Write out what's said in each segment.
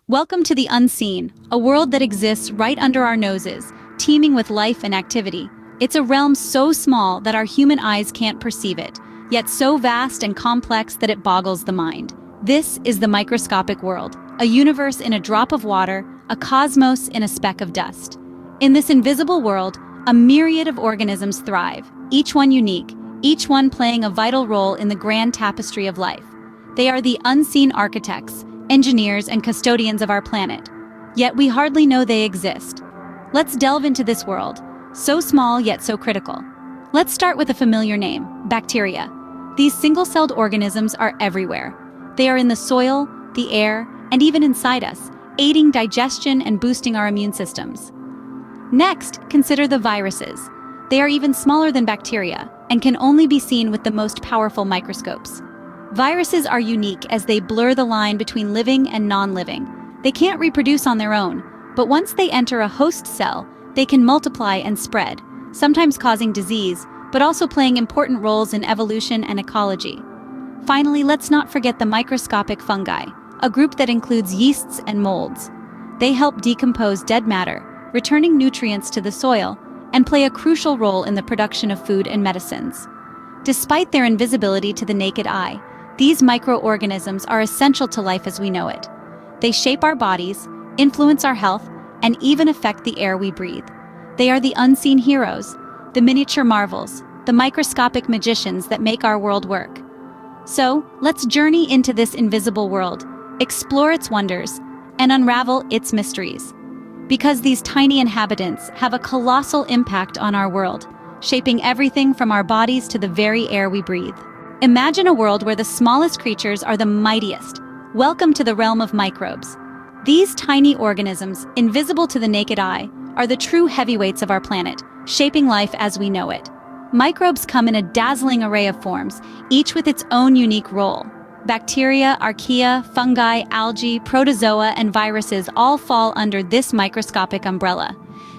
Welcome to the unseen, a world that exists right under our noses, teeming with life and activity. It's a realm so small that our human eyes can't perceive it, yet so vast and complex that it boggles the mind. This is the microscopic world, a universe in a drop of water, a cosmos in a speck of dust. In this invisible world, a myriad of organisms thrive, each one unique, each one playing a vital role in the grand tapestry of life. They are the unseen architects, engineers, and custodians of our planet. Yet we hardly know they exist. Let's delve into this world, so small yet so critical. Let's start with a familiar name, bacteria. These single-celled organisms are everywhere. They are in the soil, the air, and even inside us, aiding digestion and boosting our immune systems. Next, consider the viruses. They are even smaller than bacteria and can only be seen with the most powerful microscopes. Viruses are unique as they blur the line between living and non-living. They can't reproduce on their own, but once they enter a host cell, they can multiply and spread, sometimes causing disease, but also playing important roles in evolution and ecology. Finally, let's not forget the microscopic fungi, a group that includes yeasts and molds. They help decompose dead matter, returning nutrients to the soil, and play a crucial role in the production of food and medicines. Despite their invisibility to the naked eye, these microorganisms are essential to life as we know it. They shape our bodies, influence our health, and even affect the air we breathe. They are the unseen heroes, the miniature marvels, the microscopic magicians that make our world work. So, let's journey into this invisible world, explore its wonders, and unravel its mysteries. Because these tiny inhabitants have a colossal impact on our world, shaping everything from our bodies to the very air we breathe. Imagine a world where the smallest creatures are the mightiest. Welcome to the realm of microbes. These tiny organisms, invisible to the naked eye, are the true heavyweights of our planet, shaping life as we know it. Microbes come in a dazzling array of forms, each with its own unique role. Bacteria, archaea, fungi, algae, protozoa, and viruses all fall under this microscopic umbrella.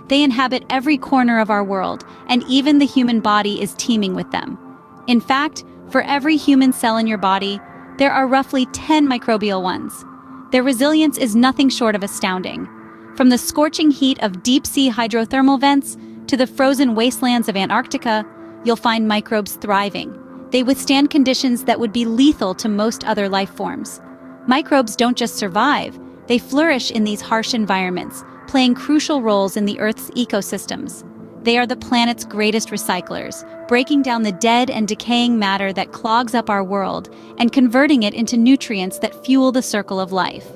They inhabit every corner of our world, and even the human body is teeming with them. In fact, for every human cell in your body, there are roughly 10 microbial ones. Their resilience is nothing short of astounding. From the scorching heat of deep-sea hydrothermal vents to the frozen wastelands of Antarctica, you'll find microbes thriving. They withstand conditions that would be lethal to most other life forms. Microbes don't just survive, they flourish in these harsh environments, playing crucial roles in the Earth's ecosystems. They are the planet's greatest recyclers, breaking down the dead and decaying matter that clogs up our world and converting it into nutrients that fuel the circle of life.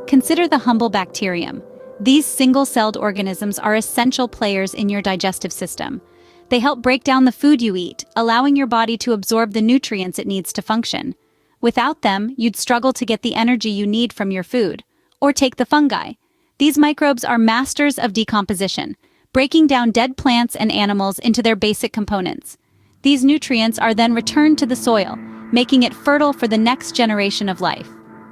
Consider the humble bacterium. These single-celled organisms are essential players in your digestive system. They help break down the food you eat, allowing your body to absorb the nutrients it needs to function. Without them, you'd struggle to get the energy you need from your food. Or take the fungi. These microbes are masters of decomposition, breaking down dead plants and animals into their basic components. These nutrients are then returned to the soil, making it fertile for the next generation of life.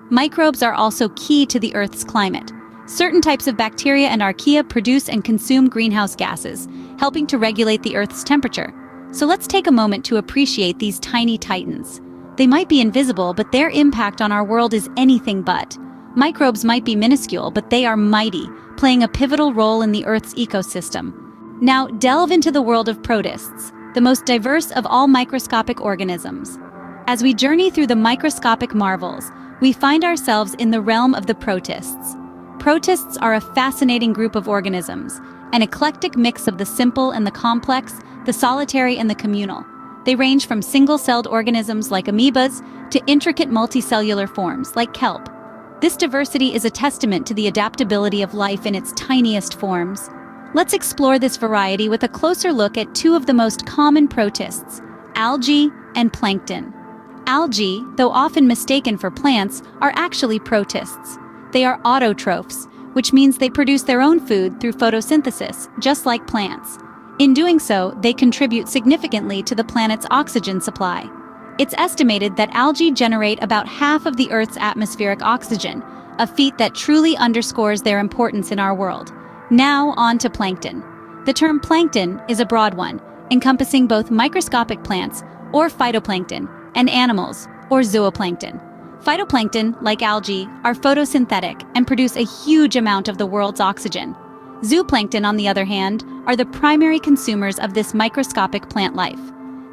Microbes are also key to the Earth's climate. Certain types of bacteria and archaea produce and consume greenhouse gases, helping to regulate the Earth's temperature. So let's take a moment to appreciate these tiny titans. They might be invisible, but their impact on our world is anything but. Microbes might be minuscule, but they are mighty, playing a pivotal role in the Earth's ecosystem. Now, delve into the world of protists, the most diverse of all microscopic organisms. As we journey through the microscopic marvels, we find ourselves in the realm of the protists. Protists are a fascinating group of organisms, an eclectic mix of the simple and the complex, the solitary and the communal. They range from single-celled organisms like amoebas to intricate multicellular forms like kelp. This diversity is a testament to the adaptability of life in its tiniest forms. Let's explore this variety with a closer look at two of the most common protists, algae and plankton. Algae, though often mistaken for plants, are actually protists. They are autotrophs, which means they produce their own food through photosynthesis, just like plants. In doing so, they contribute significantly to the planet's oxygen supply. It's estimated that algae generate about half of the Earth's atmospheric oxygen, a feat that truly underscores their importance in our world. Now on to plankton. The term plankton is a broad one, encompassing both microscopic plants, or phytoplankton, and animals, or zooplankton. Phytoplankton, like algae, are photosynthetic and produce a huge amount of the world's oxygen. Zooplankton, on the other hand, are the primary consumers of this microscopic plant life.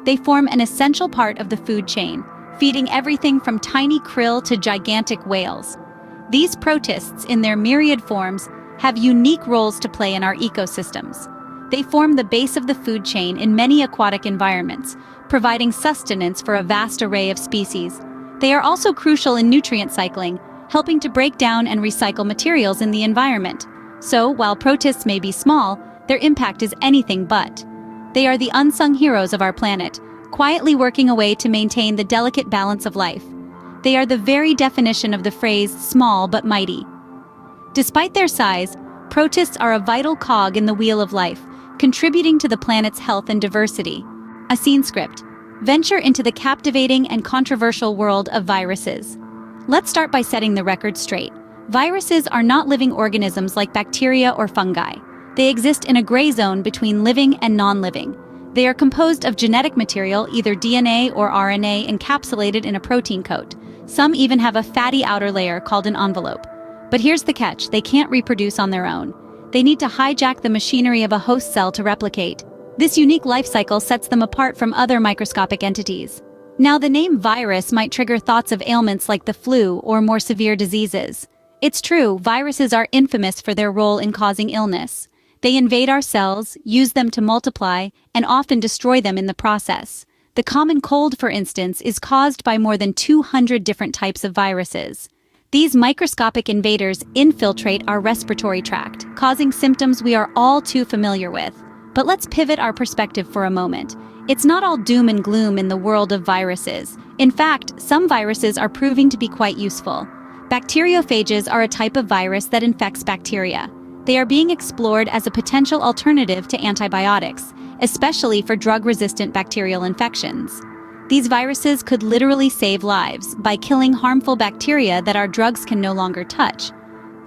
They form an essential part of the food chain, feeding everything from tiny krill to gigantic whales. These protists, in their myriad forms, have unique roles to play in our ecosystems. They form the base of the food chain in many aquatic environments, providing sustenance for a vast array of species. They are also crucial in nutrient cycling, helping to break down and recycle materials in the environment. So, while protists may be small, their impact is anything but. They are the unsung heroes of our planet, quietly working away to maintain the delicate balance of life. They are the very definition of the phrase small but mighty. Despite their size, protists are a vital cog in the wheel of life, contributing to the planet's health and diversity. A scene script. Venture into the captivating and controversial world of viruses. Let's start by setting the record straight. Viruses are not living organisms like bacteria or fungi. They exist in a gray zone between living and non-living. They are composed of genetic material, either DNA or RNA, encapsulated in a protein coat. Some even have a fatty outer layer called an envelope. But here's the catch: they can't reproduce on their own. They need to hijack the machinery of a host cell to replicate. This unique life cycle sets them apart from other microscopic entities. Now, the name virus might trigger thoughts of ailments like the flu or more severe diseases. It's true, viruses are infamous for their role in causing illness. They invade our cells, use them to multiply, and often destroy them in the process. The common cold, for instance, is caused by more than 200 different types of viruses. These microscopic invaders infiltrate our respiratory tract, causing symptoms we are all too familiar with. But let's pivot our perspective for a moment. It's not all doom and gloom in the world of viruses. In fact, some viruses are proving to be quite useful. Bacteriophages are a type of virus that infects bacteria. They are being explored as a potential alternative to antibiotics, especially for drug-resistant bacterial infections. These viruses could literally save lives by killing harmful bacteria that our drugs can no longer touch.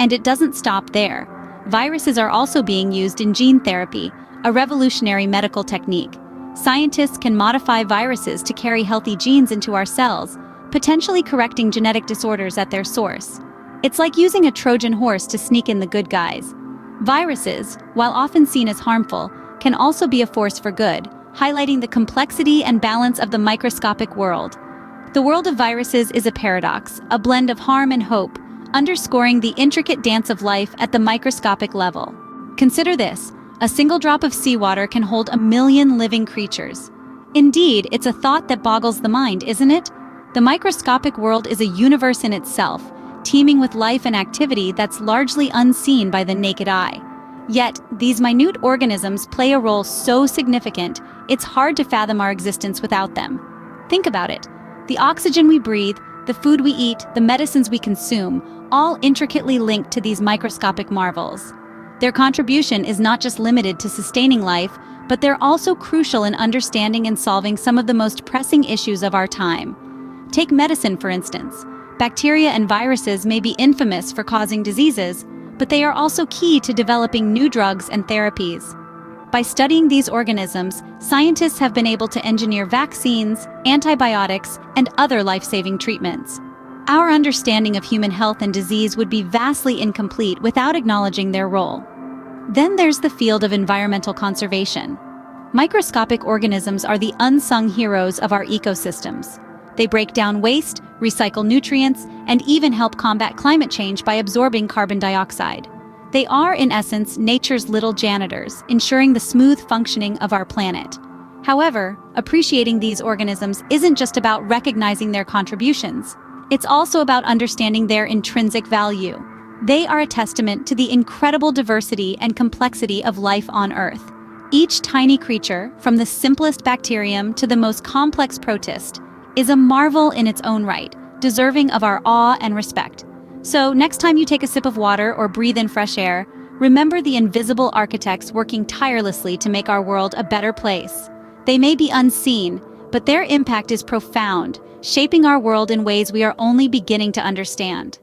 And it doesn't stop there. Viruses are also being used in gene therapy, a revolutionary medical technique. Scientists can modify viruses to carry healthy genes into our cells, potentially correcting genetic disorders at their source. It's like using a Trojan horse to sneak in the good guys. Viruses, while often seen as harmful, can also be a force for good, highlighting the complexity and balance of the microscopic world. The world of viruses is a paradox, a blend of harm and hope, underscoring the intricate dance of life at the microscopic level. Consider this: a single drop of seawater can hold 1 million living creatures. Indeed, it's a thought that boggles the mind, isn't it? The microscopic world is a universe in itself, teeming with life and activity that's largely unseen by the naked eye. Yet, these minute organisms play a role so significant, it's hard to fathom our existence without them. Think about it. The oxygen we breathe, the food we eat, the medicines we consume, all intricately linked to these microscopic marvels. Their contribution is not just limited to sustaining life, but they're also crucial in understanding and solving some of the most pressing issues of our time. Take medicine, for instance. Bacteria and viruses may be infamous for causing diseases, but they are also key to developing new drugs and therapies. By studying these organisms, scientists have been able to engineer vaccines, antibiotics, and other life-saving treatments. Our understanding of human health and disease would be vastly incomplete without acknowledging their role. Then there's the field of environmental conservation. Microscopic organisms are the unsung heroes of our ecosystems. They break down waste, recycle nutrients, and even help combat climate change by absorbing carbon dioxide. They are, in essence, nature's little janitors, ensuring the smooth functioning of our planet. However, appreciating these organisms isn't just about recognizing their contributions. It's also about understanding their intrinsic value. They are a testament to the incredible diversity and complexity of life on Earth. Each tiny creature, from the simplest bacterium to the most complex protist, is a marvel in its own right, deserving of our awe and respect. So, next time you take a sip of water or breathe in fresh air, remember the invisible architects working tirelessly to make our world a better place. They may be unseen, but their impact is profound, shaping our world in ways we are only beginning to understand.